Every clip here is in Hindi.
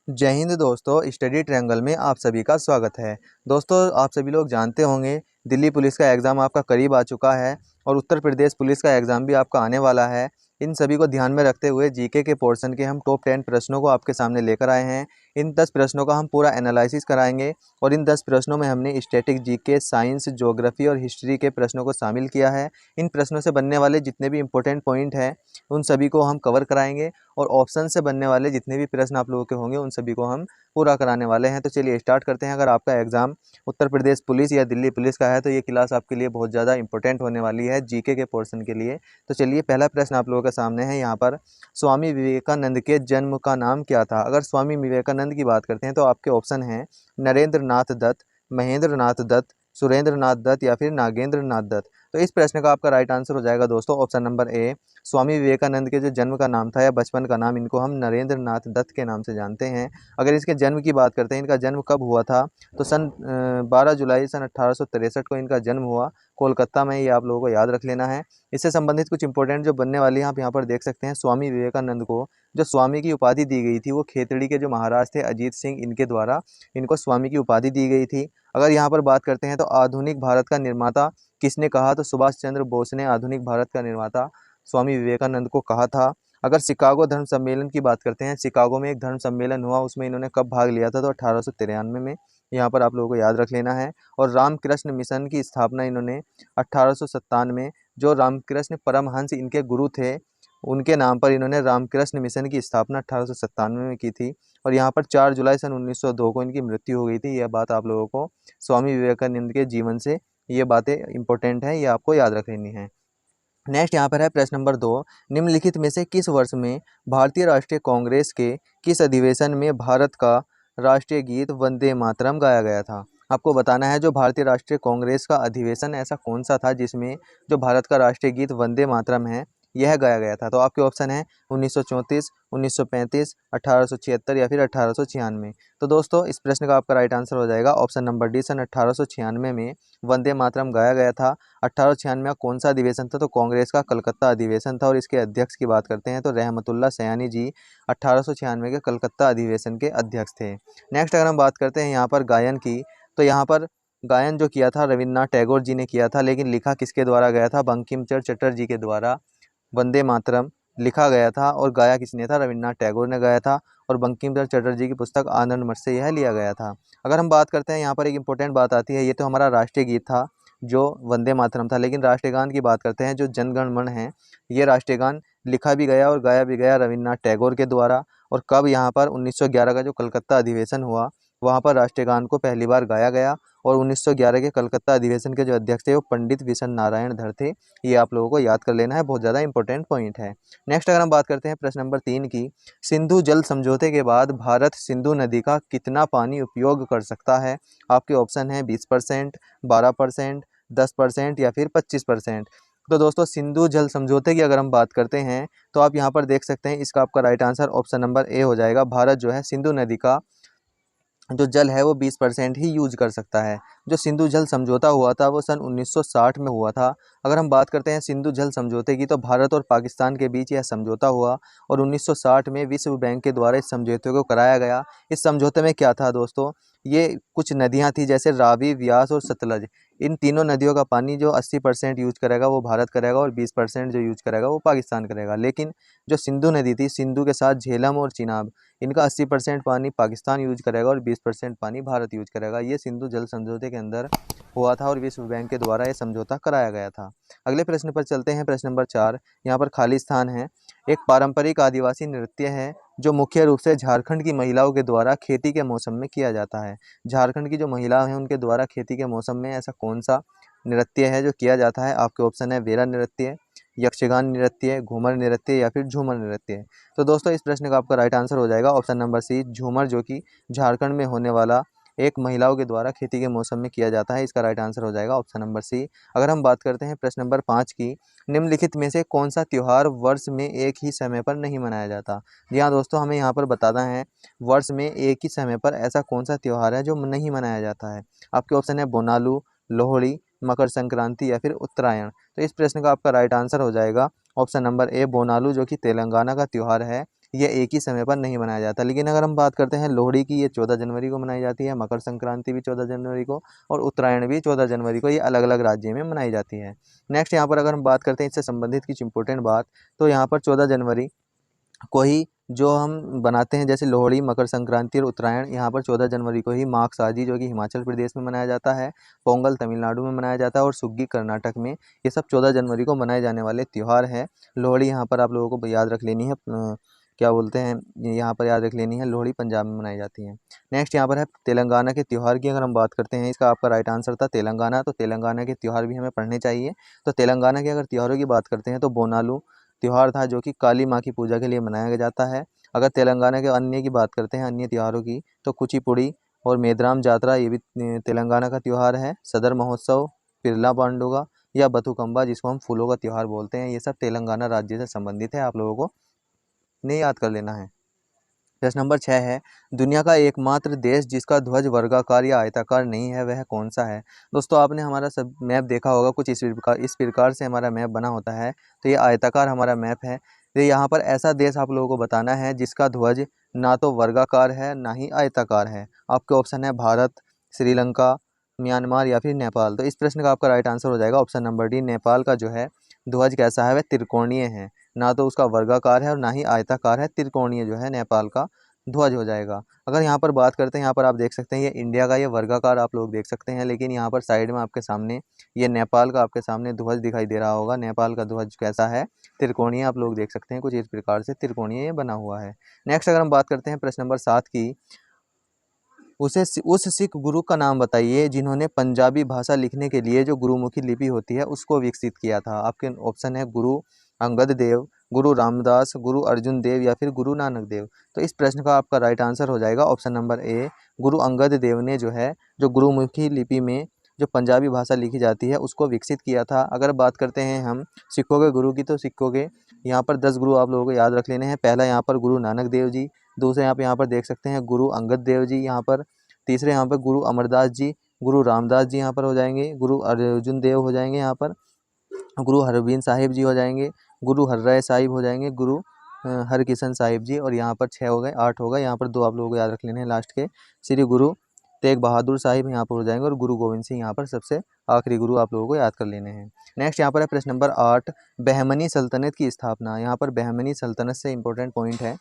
जय हिंद दोस्तों, स्टडी ट्रायंगल में आप सभी का स्वागत है। दोस्तों, आप सभी लोग जानते होंगे दिल्ली पुलिस का एग्ज़ाम आपका करीब आ चुका है और उत्तर प्रदेश पुलिस का एग्ज़ाम भी आपका आने वाला है। इन सभी को ध्यान में रखते हुए जीके के पोर्शन के हम टॉप 10 प्रश्नों को आपके सामने लेकर आए हैं। इन 10 प्रश्नों का हम पूरा एनालिसिस कराएंगे और इन 10 प्रश्नों में हमने स्टैटिक जीके, साइंस, ज्योग्राफी और हिस्ट्री के प्रश्नों को शामिल किया है। इन प्रश्नों से बनने वाले जितने भी इंपॉर्टेंट पॉइंट हैं उन सभी को हम कवर कराएंगे और ऑप्शन से बनने वाले जितने भी प्रश्न आप लोगों के होंगे उन सभी को हम पूरा कराने वाले हैं। तो चलिए स्टार्ट करते हैं। अगर आपका एग्ज़ाम उत्तर प्रदेश पुलिस या दिल्ली पुलिस का है तो ये क्लास आपके लिए बहुत ज़्यादा इंपॉर्टेंट होने वाली है जीके के पोर्शन के लिए। तो चलिए पहला प्रश्न आप लोगों के सामने है यहाँ पर, स्वामी विवेकानंद के जन्म का नाम क्या था? अगर स्वामी विवेकानंद की बात करते हैं तो आपके ऑप्शन हैं नरेंद्र नाथ दत्त, महेंद्र नाथ दत्त, सुरेंद्र नाथ दत्त या फिर नागेंद्र नाथ दत्त। तो इस प्रश्न का आपका राइट आंसर हो जाएगा दोस्तों ऑप्शन नंबर ए। स्वामी विवेकानंद के जो जन्म का नाम था या बचपन का नाम, इनको हम नरेंद्र नाथ दत्त के नाम से जानते हैं। अगर इसके जन्म की बात करते हैं, इनका जन्म कब हुआ था तो सन 12 जुलाई सन 1863 को इनका जन्म हुआ कोलकाता में। ये आप लोगों को याद रख लेना है। इससे संबंधित कुछ इंपॉर्टेंट जो बनने वाली है आप यहाँ पर देख सकते हैं। स्वामी विवेकानंद को जो स्वामी की उपाधि दी गई थी वो खेतड़ी के जो महाराज थे अजीत सिंह, इनके द्वारा इनको स्वामी की उपाधि दी गई थी। अगर यहाँ पर बात करते हैं तो आधुनिक भारत का निर्माता किसने कहा, तो सुभाष चंद्र बोस ने आधुनिक भारत का निर्माता स्वामी विवेकानंद को कहा था। अगर शिकागो धर्म सम्मेलन की बात करते हैं, शिकागो में एक धर्म सम्मेलन हुआ, उसमें इन्होंने कब भाग लिया था तो 1893 में। यहाँ पर आप लोगों को याद रख लेना है। और रामकृष्ण मिशन की स्थापना इन्होंने 1857 में, जो रामकृष्ण परमहंस इनके गुरु थे उनके नाम पर इन्होंने रामकृष्ण मिशन की स्थापना 1897 में की थी। और यहाँ पर 4 जुलाई सन 1902 को इनकी मृत्यु हो गई थी। यह बात आप लोगों को स्वामी विवेकानंद के जीवन से ये बातें इंपॉर्टेंट हैं, ये आपको याद रख लेनी है। नेक्स्ट यहाँ पर है प्रश्न नंबर 2, निम्नलिखित में से किस वर्ष में भारतीय राष्ट्रीय कांग्रेस के किस अधिवेशन में भारत का राष्ट्रीय गीत वंदे मातरम गाया गया था? आपको बताना है जो भारतीय राष्ट्रीय कांग्रेस का अधिवेशन ऐसा कौन सा था जिसमें जो भारत का राष्ट्रीय गीत वंदे मातरम है यह गाया गया था। तो आपके ऑप्शन है 1934, 1935, 1876 या फिर 1896। तो दोस्तों इस प्रश्न का आपका राइट आंसर हो जाएगा ऑप्शन नंबर डी, सन 1896 में वंदे मातरम गाया गया था। 1896 कौन सा अधिवेशन था तो कांग्रेस का कलकत्ता अधिवेशन था। और इसके अध्यक्ष की बात करते हैं तो रहमतुल्लाह सयानी जी 1896 के कलकत्ता अधिवेशन के अध्यक्ष थे। नेक्स्ट अगर हम बात करते हैं यहाँ पर गायन की, तो यहाँ पर गायन जो किया था रविन्द्रनाथ टैगोर जी ने किया था, लेकिन लिखा किसके द्वारा गया था? बंकिम चंद्र चटर्जी के द्वारा वंदे मातरम लिखा गया था। और गाया किसने था? रविन्द्रनाथ टैगोर ने गाया था। और बंकिम चंद्र चटर्जी की पुस्तक आनंद मठ से यह लिया गया था। अगर हम बात करते हैं यहाँ पर एक इंपॉर्टेंट बात आती है, ये तो हमारा राष्ट्रीय गीत था जो वंदे मातरम था, लेकिन राष्ट्रगान की बात करते हैं जो जन गण मन है, ये राष्ट्रगान लिखा भी गया और गाया भी गया रविन्द्रनाथ टैगोर के द्वारा। और कब? यहाँ पर 1911 का जो कलकत्ता अधिवेशन हुआ वहाँ पर राष्ट्रगान को पहली बार गाया गया। और 1911 के कलकत्ता अधिवेशन के जो अध्यक्ष थे वो पंडित विशन नारायण धर थे। ये आप लोगों को याद कर लेना है, बहुत ज़्यादा इंपॉर्टेंट पॉइंट है। नेक्स्ट अगर हम बात करते हैं प्रश्न नंबर 3 की, सिंधु जल समझौते के बाद भारत सिंधु नदी का कितना पानी उपयोग कर सकता है? आपके ऑप्शन है 20%, 12%, 10% या फिर 25%। तो दोस्तों सिंधु जल समझौते की अगर हम बात करते हैं तो आप यहाँ पर देख सकते हैं, इसका आपका राइट आंसर ऑप्शन नंबर ए हो जाएगा। भारत जो है सिंधु नदी का जो जल है वो 20% ही यूज कर सकता है। जो सिंधु जल समझौता हुआ था वो सन 1960 में हुआ था। अगर हम बात करते हैं सिंधु जल समझौते की, तो भारत और पाकिस्तान के बीच यह समझौता हुआ और 1960 में विश्व बैंक के द्वारा इस समझौते को कराया गया। इस समझौते में क्या था दोस्तों, ये कुछ नदियां थी जैसे रावी, व्यास और सतलज। इन तीनों नदियों का पानी जो 80% यूज करेगा वो भारत करेगा और 20% जो यूज करेगा वो पाकिस्तान करेगा। लेकिन जो सिंधु नदी थी, सिंधु के साथ झेलम और चिनाब, इनका 80% पानी पाकिस्तान यूज करेगा और 20% पानी भारत यूज करेगा। ये सिंधु जल समझौते के अंदर हुआ था और विश्व बैंक के द्वारा ये समझौता कराया गया था। अगले प्रश्न पर चलते हैं, प्रश्न नंबर 4। यहाँ पर खाली स्थान है। एक पारंपरिक आदिवासी नृत्य है जो मुख्य रूप से झारखंड की महिलाओं के द्वारा खेती के मौसम में किया जाता है। झारखंड की जो महिलाएं हैं उनके द्वारा खेती के मौसम में ऐसा कौन सा नृत्य है जो किया जाता है? आपके ऑप्शन है वेरा नृत्य, यक्षगान नृत्य, घूमर नृत्य या फिर झूमर नृत्य। तो दोस्तों इस प्रश्न का आपका राइट आंसर हो जाएगा ऑप्शन नंबर सी, झूमर, जो कि झारखंड में होने वाला एक महिलाओं के द्वारा खेती के मौसम में किया जाता है। इसका राइट आंसर हो जाएगा ऑप्शन नंबर सी। अगर हम बात करते हैं प्रश्न नंबर 5 की, निम्नलिखित में से कौन सा त्यौहार वर्ष में एक ही समय पर नहीं मनाया जाता? जी हाँ दोस्तों, हमें यहाँ पर बताना है वर्ष में एक ही समय पर ऐसा कौन सा त्यौहार है जो नहीं मनाया जाता है। आपके ऑप्शन है बोनालू, लोहड़ी, मकर संक्रांति या फिर उत्तरायण। तो इस प्रश्न का आपका राइट आंसर हो जाएगा ऑप्शन नंबर ए, बोनालू, जो कि तेलंगाना का त्यौहार है। ये एक ही समय पर नहीं मनाया जाता। लेकिन अगर हम बात करते हैं लोहड़ी की, ये 14 जनवरी को मनाई जाती है, मकर संक्रांति भी 14 जनवरी को और उत्तरायण भी 14 जनवरी को, ये अलग अलग राज्य में मनाई जाती है। नेक्स्ट यहाँ पर अगर हम बात करते हैं इससे संबंधित कुछ इंपॉर्टेंट बात, तो यहाँ पर 14 जनवरी को ही जो हम बनाते हैं, जैसे लोहड़ी, मकर संक्रांति और उत्तरायण, यहाँ पर 14 जनवरी को ही माघसाजी जो कि हिमाचल प्रदेश में मनाया जाता है, पोंगल तमिलनाडु में मनाया जाता है और सुग्गी कर्नाटक में। ये सब 14 जनवरी को मनाए जाने वाले त्यौहार हैं। लोहड़ी यहाँ पर आप लोगों को याद रख लेनी है, क्या बोलते हैं, यहाँ पर याद रख लेनी है, लोहड़ी पंजाब में मनाई जाती है। नेक्स्ट यहाँ पर है तेलंगाना के त्यौहार की अगर हम बात करते हैं, इसका आपका राइट आंसर था तेलंगाना। तो तेलंगाना के त्यौहार भी हमें पढ़ने चाहिए। तो तेलंगाना के अगर त्योहारों की बात करते हैं तो बोनालू त्यौहार था, जो कि काली माँ की पूजा के लिए मनाया जाता है। अगर तेलंगाना के अन्य की बात करते हैं, अन्य त्योहारों की, तो कुचिपुड़ी और मेदराम जात्रा, ये भी तेलंगाना का त्यौहार है। सदर महोत्सव, पिरला पांडुगा या बथुकम्बा, जिसको हम फूलों का त्यौहार बोलते हैं, ये सब तेलंगाना राज्य से संबंधित है, आप लोगों को नहीं याद कर लेना है। प्रश्न नंबर 6 है, दुनिया का एकमात्र देश जिसका ध्वज वर्गाकार या आयताकार नहीं है वह कौन सा है। दोस्तों आपने हमारा सब मैप देखा होगा, कुछ इस प्रकार से हमारा मैप बना होता है। तो ये आयताकार हमारा मैप है। तो यहाँ पर ऐसा देश आप लोगों को बताना है जिसका ध्वज ना तो वर्गाकार है ना ही आयताकार है। आपके ऑप्शन है भारत, श्रीलंका, म्यांमार या फिर नेपाल। तो इस प्रश्न का आपका राइट आंसर हो जाएगा ऑप्शन नंबर डी। नेपाल का जो है ध्वज कैसा है, वह त्रिकोणीय है, ना तो उसका वर्गाकार है और ना ही आयताकार है, त्रिकोणीय जो है नेपाल का ध्वज हो जाएगा। अगर यहाँ पर बात करते हैं, यहाँ पर आप देख सकते हैं ये इंडिया का ये वर्गाकार आप लोग देख सकते हैं, लेकिन यहाँ पर साइड में आपके सामने ये नेपाल का आपके सामने ध्वज दिखाई दे रहा होगा। नेपाल का ध्वज कैसा है, त्रिकोणीय आप लोग देख सकते हैं, कुछ इस प्रकार से त्रिकोणीय ये बना हुआ है। नेक्स्ट अगर हम बात करते हैं प्रश्न नंबर 7 की, उस सिख गुरु का नाम बताइए जिन्होंने पंजाबी भाषा लिखने के लिए जो गुरुमुखी लिपि होती है उसको विकसित किया था। आपके ऑप्शन है गुरु अंगद देव, गुरु रामदास, गुरु अर्जुन देव या फिर गुरु नानक देव। तो इस प्रश्न का आपका राइट आंसर हो जाएगा ऑप्शन नंबर ए। गुरु अंगद देव ने जो है जो गुरुमुखी लिपि में जो पंजाबी भाषा लिखी जाती है उसको विकसित किया था। अगर बात करते हैं हम सिखों के गुरु की, तो सिखों के यहाँ पर 10 गुरु आप लोगों को याद रख लेने हैं। पहला यहाँ पर गुरु नानक देव जी, दूसरे यहाँ पर देख सकते हैं गुरु अंगद देव जी यहाँ पर, तीसरे यहाँ पर गुरु अमरदास जी, गुरु रामदास जी यहाँ पर हो जाएंगे, गुरु अर्जुन देव हो जाएंगे यहाँ पर, गुरु हरगोबिंद साहिब जी हो जाएंगे, गुरु हरराय साहिब हो जाएंगे, गुरु हरकिशन साहिब जी, और यहाँ पर 6 हो गए, 8 हो गए। यहाँ पर 2 आप लोगों को याद रख लेने हैं लास्ट के, श्री गुरु तेग बहादुर साहिब यहाँ पर हो जाएंगे और गुरु गोविंद सिंह यहाँ पर सबसे आखिरी गुरु आप लोगों को याद कर लेने हैं। नेक्स्ट यहाँ पर है प्रश्न नंबर 8, बहमनी सल्तनत की स्थापना। यहाँ पर बहमनी सल्तनत से इंपॉर्टेंट पॉइंट है,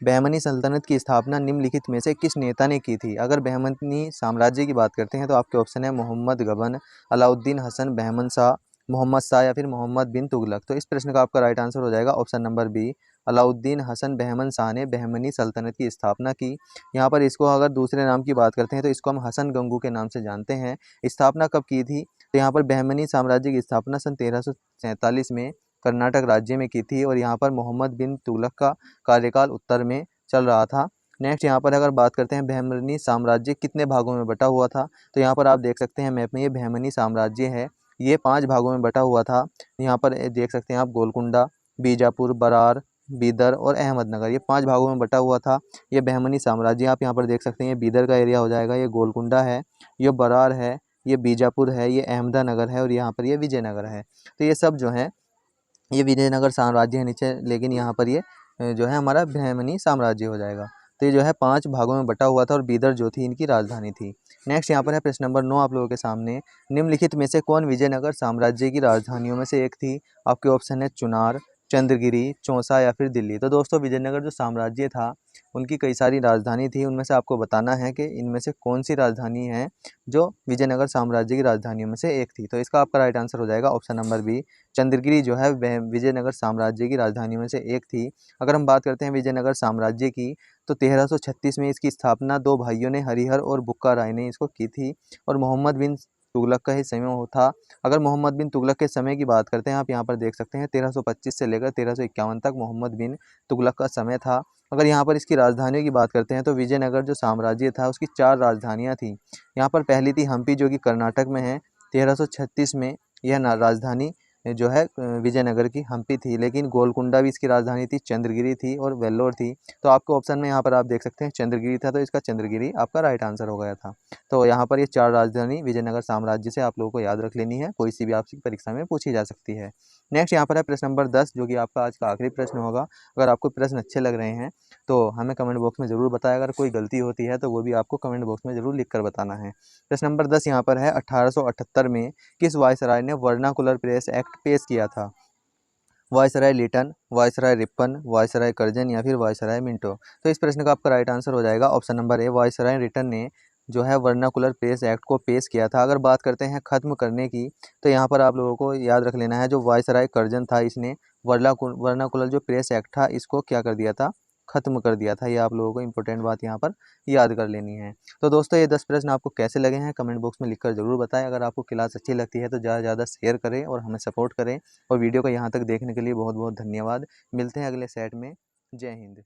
बहमनी सल्तनत की स्थापना निम्नलिखित में से किस नेता ने की थी। अगर बहमनी साम्राज्य की बात करते हैं तो आपके ऑप्शन है मोहम्मद गबन, अलाउद्दीन हसन बहमन शाह, मोहम्मद शाह या फिर मोहम्मद बिन तुगलक। तो इस प्रश्न का आपका राइट आंसर हो जाएगा option number B. Alauddin Hasan Bahman Shah ने बहमनी सल्तनत की स्थापना की। यहाँ पर इसको अगर दूसरे नाम की बात करते हैं तो इसको हम हसन गंगू के नाम से जानते हैं। स्थापना कब की थी, तो यहाँ पर बहमनी साम्राज्य की स्थापना सन 1347 में कर्नाटक राज्य में की थी और यहाँ पर मोहम्मद बिन तुगलक का कार्यकाल उत्तर में चल रहा था। नेक्स्ट यहाँ पर अगर बात करते हैं बहमनी साम्राज्य कितने भागों में बटा हुआ था, तो यहाँ पर आप देख सकते हैं मैप में ये बहमनी साम्राज्य है, ये 5 भागों में बटा हुआ था। यहाँ पर देख सकते हैं आप गोलकुंडा, बीजापुर, बरार, बीदर और अहमदनगर, ये 5 भागों में बटा हुआ था ये बहमनी साम्राज्य। आप यहाँ पर देख सकते हैं ये बीदर का एरिया हो जाएगा, ये गोलकुंडा है, ये बरार है, ये बीजापुर है, ये अहमदनगर है और यहाँ पर ये विजयनगर है। तो ये सब जो है ये विजयनगर साम्राज्य है नीचे, लेकिन यहाँ पर ये जो है हमारा बहमनी साम्राज्य हो जाएगा। तो ये जो है 5 भागों में बटा हुआ था और बीदर जो थी इनकी राजधानी थी। नेक्स्ट यहाँ पर है प्रश्न नंबर 9 आप लोगों के सामने, निम्नलिखित में से कौन विजयनगर साम्राज्य की राजधानियों में से एक थी। आपके ऑप्शन है चुनार, चंद्रगिरी, चौसा या फिर दिल्ली। तो दोस्तों विजयनगर जो साम्राज्य था उनकी कई सारी राजधानी थी, उनमें से आपको बताना है कि इनमें से कौन सी राजधानी है जो विजयनगर साम्राज्य की राजधानियों में से एक थी। तो इसका आपका राइट आंसर हो जाएगा ऑप्शन नंबर बी। चंद्रगिरी जो है वह विजयनगर साम्राज्य की राजधानियों में से एक थी। अगर हम बात करते हैं विजयनगर साम्राज्य की, तो 1336 में इसकी स्थापना 2 भाइयों ने, हरिहर और बुक्का राय ने इसको की थी और मोहम्मद बिन तुगलक का ही समय था। अगर मोहम्मद बिन तुगलक के समय की बात करते हैं, आप यहाँ पर देख सकते हैं 1325 से लेकर 1351 तक मोहम्मद बिन तुगलक का समय था। अगर यहाँ पर इसकी राजधानियों की बात करते हैं तो विजयनगर जो साम्राज्य था उसकी 4 राजधानियाँ थी। यहाँ पर पहली थी हम्पी जो कि कर्नाटक में है, 1336 में यह राजधानी जो है विजयनगर की हम्पी थी, लेकिन गोलकुंडा भी इसकी राजधानी थी, चंद्रगिरी थी और वेल्लोर थी। तो आपके ऑप्शन में यहाँ पर आप देख सकते हैं चंद्रगिरी था, तो इसका चंद्रगिरी आपका राइट आंसर हो गया था। तो यहाँ पर ये 4 राजधानी विजयनगर साम्राज्य से आप लोगों को याद रख लेनी है, कोई सी भी आपकी परीक्षा में पूछी जा सकती है। नेक्स्ट यहाँ पर है प्रश्न नंबर 10, जो कि आपका आज का आखिरी प्रश्न होगा। अगर आपको प्रश्न अच्छे लग रहे हैं तो हमें कमेंट बॉक्स में ज़रूर बताएं। अगर कोई गलती होती है तो वो भी आपको कमेंट बॉक्स में ज़रूर लिख कर बताना है। प्रश्न नंबर 10 यहाँ पर है, 1878 में किस वायसराय ने वर्नाकुलर प्रेस एक्ट पेश किया था? Viceroy Lytton, viceroy Ripon, viceroy Curzon या फिर वायसराय मिंटो। तो इस प्रश्न का आपका राइट आंसर हो जाएगा ऑप्शन नंबर ए, वायसराय रिटन ने जो है वर्नाकुलर प्रेस एक्ट को पेश किया था। अगर बात करते हैं ख़त्म करने की, तो यहाँ पर आप लोगों को याद रख लेना है, जो वायसराय कर्जन था इसने वर्नाकुलर जो प्रेस एक्ट था इसको क्या कर दिया था, ख़त्म कर दिया था। ये आप लोगों को इंपॉर्टेंट बात यहाँ पर याद कर लेनी है। तो दोस्तों ये 10 प्रश्न आपको कैसे लगे हैं कमेंट बॉक्स में लिखकर ज़रूर बताएं। अगर आपको क्लास अच्छी लगती है तो ज़्यादा से ज़्यादा शेयर करें और हमें सपोर्ट करें। और वीडियो को यहाँ तक देखने के लिए बहुत बहुत धन्यवाद। मिलते हैं अगले सेट में। जय हिंद।